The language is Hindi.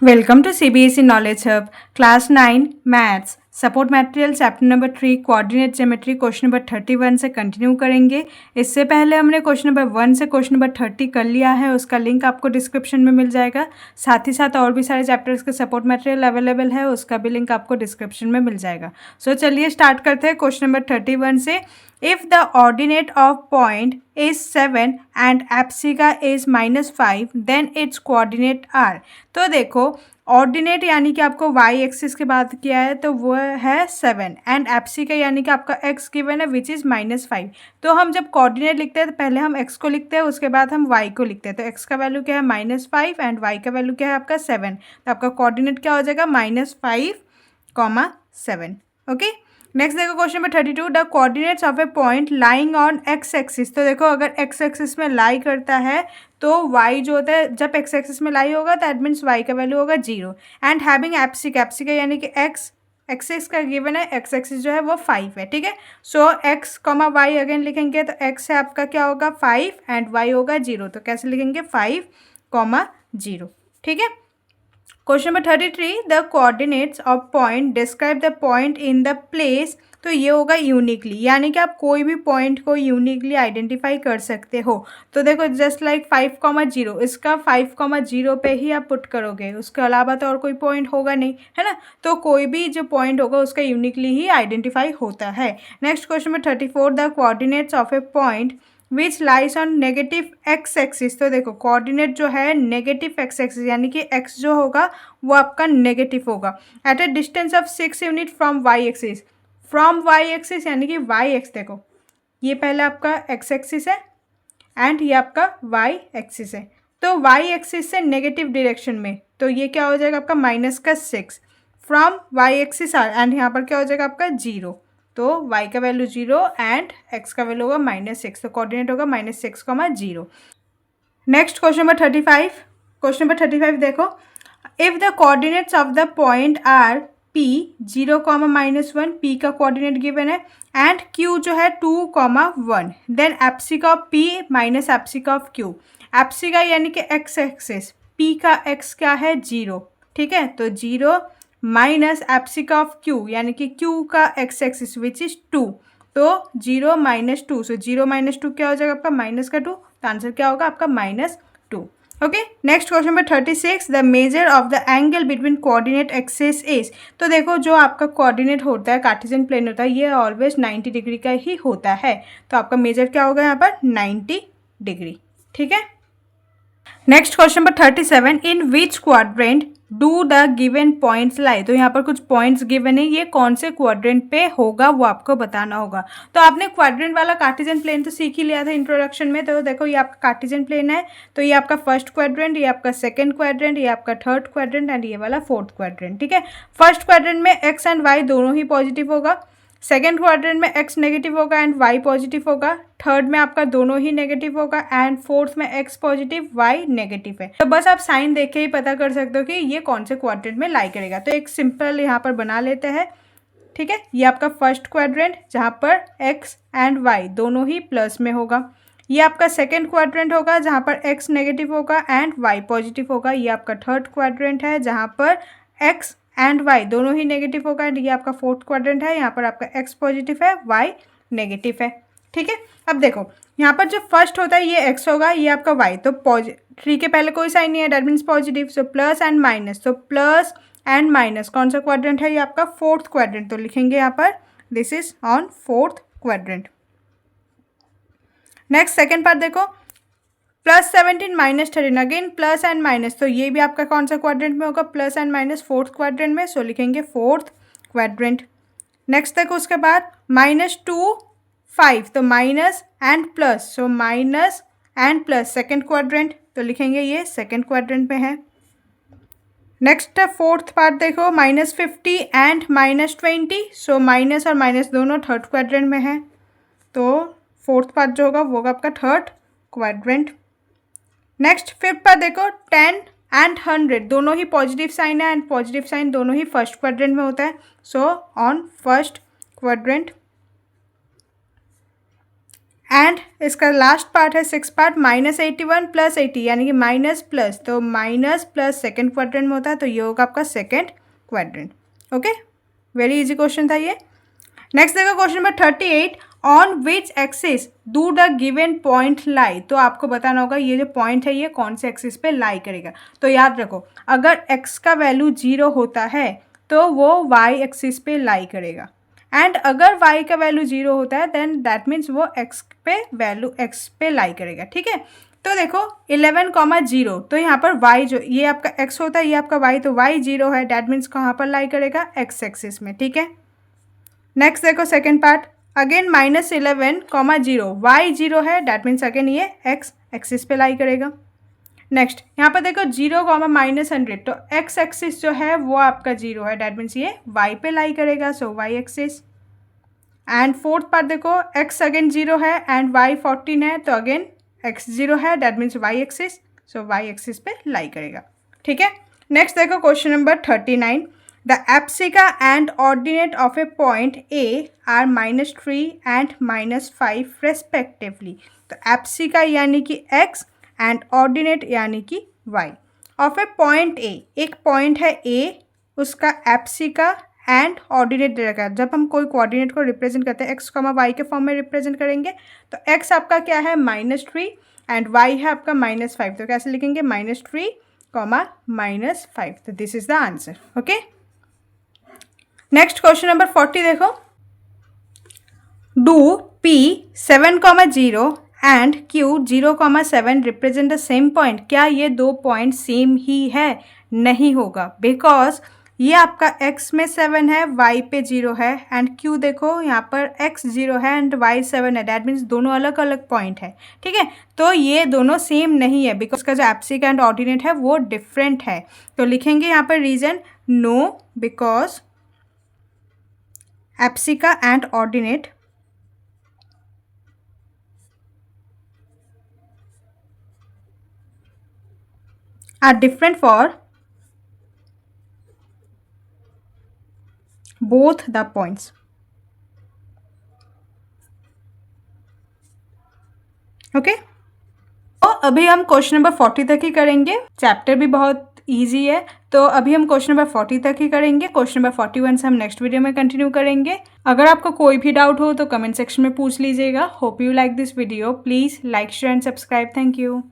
Welcome to CBSE Knowledge Hub, Class 9 Maths, support material chapter number 3 coordinate geometry question number 31 से कंटिन्यू करेंगे। इससे पहले हमने क्वेश्चन नंबर 1 से क्वेश्चन नंबर 30 कर लिया है, उसका लिंक आपको डिस्क्रिप्शन में मिल जाएगा। साथ ही साथ और भी सारे चैप्टर्स के सपोर्ट मटेरियल अवेलेबल है, उसका भी लिंक आपको डिस्क्रिप्शन में मिल जाएगा। सो चलिए स्टार्ट करते हैं क्वेश्चन नंबर 31 से। If the ordinate of point is 7 and abscissa is -5 then its coordinate are. तो देखो ऑर्डिनेट यानी कि आपको वाई एक्सिस की बात किया है तो वो है 7 एंड एप्सिका यानी कि आपका एक्स गिवन है विच इज़ -5। तो हम जब कोऑर्डिनेट लिखते हैं तो पहले हम एक्स को लिखते हैं, उसके बाद हम वाई को लिखते हैं। तो एक्स का वैल्यू क्या है -5 एंड वाई का वैल्यू क्या है आपका 7। तो आपका कोऑर्डिनेट क्या हो जाएगा -5, 7। ओके, नेक्स्ट देखो question number 32। The coordinates of a point lying on x axis. तो देखो अगर एक्स एक्सिस में लाई करता है तो y जो होता है जब एक्स एक्सिस में लाई होगा दैट मीन्स y का वैल्यू होगा 0 एंड हैविंग एप्सिका यानी कि एक्स एक्सिस का गिवन है, एक्स एक्सिस जो है वो 5 है। ठीक है, सो x कॉमा वाई अगेन लिखेंगे तो x है आपका क्या होगा 5 एंड y होगा 0। तो कैसे लिखेंगे 5, 0। ठीक है, question number 33। The coordinates of point describe the point in the place. तो ये होगा यूनिकली, यानी कि आप कोई भी पॉइंट को यूनिकली आइडेंटिफाई कर सकते हो। तो देखो जस्ट लाइक 5, 0, इसका 5, 0 पे ही आप पुट करोगे, उसके अलावा तो और कोई पॉइंट होगा नहीं, है ना। तो कोई भी जो पॉइंट होगा उसका यूनिकली ही आइडेंटिफाई होता है। Next question number 34। The coordinates of a point which lies on negative x axis. तो देखो कोऑर्डिनेट जो है नेगेटिव एक्स एक्सिस यानी कि एक्स जो होगा वो आपका नेगेटिव होगा at a distance of 6 unit from Y axis. From Y axis यानी कि वाई एक्स, देखो ये पहले आपका एक्स एक्सिस है एंड ये आपका वाई एक्सिस है। तो वाई एक्सिस से नेगेटिव डायरेक्शन में तो ये क्या हो जाएगा आपका -6 फ्रॉम वाई एक्सिस एंड यहाँ पर क्या हो जाएगा आपका 0। तो y का वैल्यू 0 एंड x का वैल्यू होगा -6। तो कोऑर्डिनेट होगा -6, 0। Next question number 35। Question number 35 देखो। If the coordinates of the point are p 0, -1, p का कोऑर्डिनेट गिवन है एंड q जो है 2, 1 then abscissa of p minus abscissa of q। Abscissa यानी कि x एक्सिस, p का x क्या है 0। ठीक है, तो 0 माइनस एप्सिका ऑफ क्यू यानी कि क्यू का एक्स एक्सिस विच इज 2। तो 0 - 2, सो 0 - 2 क्या हो जाएगा आपका -2। तो आंसर क्या होगा आपका -2। Okay, next question number 36। The measure of the angle between coordinate axis is. तो देखो जो आपका कोऑर्डिनेट होता है कार्टेशियन प्लेन होता है ये ऑलवेज 90 डिग्री का ही होता है। तो आपका मेजर क्या होगा यहाँ पर 90 डिग्री। ठीक है, next question number 37। In which quadrant do the given points लाई। तो यहाँ पर कुछ पॉइंट्स गिवन है, ये कौन से क्वाड्रेंट पे होगा वो आपको बताना होगा। तो आपने क्वाड्रेंट वाला कार्टेशियन प्लेन तो सीख ही लिया था इंट्रोडक्शन में। तो देखो ये आपका कार्टेशियन प्लेन है, तो ये आपका फर्स्ट क्वाड्रेंट, ये आपका सेकंड क्वाड्रेंट, ये आपका थर्ड क्वाड्रेंट एंड ये वाला फोर्थ क्वाड्रेंट। ठीक है, फर्स्ट क्वाड्रेंट में एक्स एंड वाई दोनों ही पॉजिटिव होगा, सेकेंड क्वाड्रेंट में एक्स नेगेटिव होगा एंड वाई पॉजिटिव होगा, थर्ड में आपका दोनों ही नेगेटिव होगा एंड फोर्थ में एक्स पॉजिटिव वाई नेगेटिव है। तो बस आप साइन देख के ही पता कर सकते हो कि ये कौन से क्वाड्रेंट में लाई करेगा। तो एक सिंपल यहाँ पर बना लेते हैं। ठीक है, ये आपका फर्स्ट क्वाड्रेंट जहाँ पर एक्स एंड वाई दोनों ही प्लस में होगा। ये आपका सेकेंड क्वाड्रेंट होगा जहाँ पर एक्स नेगेटिव होगा एंड वाई पॉजिटिव होगा। ये आपका थर्ड क्वाड्रेंट है जहाँ पर एक्स एंड वाई दोनों ही नेगेटिव होगा एंड ये आपका फोर्थ क्वाड्रेंट है, यहाँ पर आपका एक्स पॉजिटिव है वाई नेगेटिव है। ठीक है, अब देखो यहाँ पर जो फर्स्ट होता है ये एक्स होगा, ये आपका वाई। तो 3 के पहले कोई साइन नहीं है that means positive, so plus and minus. तो प्लस एंड माइनस कौन सा क्वाड्रेंट है, ये आपका फोर्थ क्वाड्रेंट। तो लिखेंगे यहाँ पर this is on fourth quadrant. Next second part देखो, +17 -13 अगेन प्लस एंड माइनस। तो ये भी आपका कौन सा क्वाड्रेंट में होगा, plus and minus fourth quadrant में। सो लिखेंगे फोर्थ क्वाड्रेंट। नेक्स्ट देखो उसके बाद -2, 5, तो minus and plus, so minus and plus second quadrant. तो लिखेंगे ये सेकेंड क्वाड्रेंट में है। नेक्स्ट फोर्थ पार्ट देखो, -50 एंड -20, सो माइनस और माइनस दोनों थर्ड क्वाड्रेंट में है। तो फोर्थ पार्ट जो होगा वो होगा आपका थर्ड क्वाड्रेंट। नेक्स्ट फिफ्थ पर देखो 10 एंड 100 दोनों ही पॉजिटिव साइन है एंड पॉजिटिव साइन दोनों ही फर्स्ट क्वाड्रेंट में होता है। So on first quadrant. And इसका लास्ट पार्ट है 6 पार्ट -81 + 80 यानी कि माइनस प्लस, तो माइनस प्लस सेकेंड क्वाड्रेंट में होता है, तो ये होगा आपका second quadrant. Okay, very easy question था ये। नेक्स्ट देखो question number 38, on which axis do the given point लाई। तो आपको बताना होगा ये जो पॉइंट है ये कौन से एक्सिस पे लाई करेगा। तो याद रखो, अगर x का वैल्यू 0 होता है तो वो y एक्सिस पे लाई करेगा, एंड अगर y का वैल्यू 0 होता है देन दैट मीन्स वो x पे लाई करेगा। ठीक है, तो देखो 11,0, तो यहाँ पर y जो ये आपका x होता है ये आपका y, तो y 0 है, दैट मीन्स कहाँ पर लाई करेगा, x एक्सिस में। ठीक है, नेक्स्ट देखो सेकेंड पार्ट, अगेन -11,0, y 0 है, दैट मीन्स अगेन ये x एक्सिस पे लाई करेगा। नेक्स्ट यहाँ पर देखो 0, -100, तो x एक्सिस जो है वो आपका 0 है, दैट मीन्स ये y पे लाई करेगा, सो y axis. And fourth part देखो x अगेन 0 है एंड y 14 है, तो अगेन x 0 है, that means y axis, so y axis पे लाई करेगा। ठीक है, नेक्स्ट देखो question number 39, the abscissa and ordinate of a point A are -3 and -5 respectively. तो एप्सिका यानी कि x एंड ऑर्डिनेट यानी कि y ऑफ ए पॉइंट ए, एक पॉइंट है a, उसका एप्सिका एंड ऑर्डिनेट दे रखा है। जब हम कोई कोऑर्डिनेट को रिप्रेजेंट करते हैं x, y के फॉर्म में रिप्रेजेंट करेंगे, तो x आपका क्या है -3 एंड y है आपका -5, तो कैसे लिखेंगे -3, -5, तो this is the answer. Okay, next question number 40 देखो, do p 7,0 and q 0,7 represent the same point. क्या ये दो पॉइंट सेम ही है? नहीं होगा, बिकॉज ये आपका x में 7 है, y पे 0 है, एंड q देखो यहाँ पर x 0 है एंड y 7 है, दैट मीन्स दोनों अलग अलग पॉइंट है। ठीक है, तो ये दोनों सेम नहीं है, बिकॉज का जो एप्सिका एंड ऑर्डिनेट है वो डिफरेंट है। तो लिखेंगे यहाँ पर reason, no, because abscissa and ordinate are different for both the points. Okay, तो अभी हम क्वेश्चन नंबर 40 तक ही करेंगे, चैप्टर भी बहुत इजी है, तो अभी हम क्वेश्चन नंबर 40 तक ही करेंगे। क्वेश्चन नंबर 41 से हम नेक्स्ट वीडियो में कंटिन्यू करेंगे। अगर आपको कोई भी डाउट हो तो कमेंट सेक्शन में पूछ लीजिएगा। Hope you like this video, please like, share and subscribe. Thank you.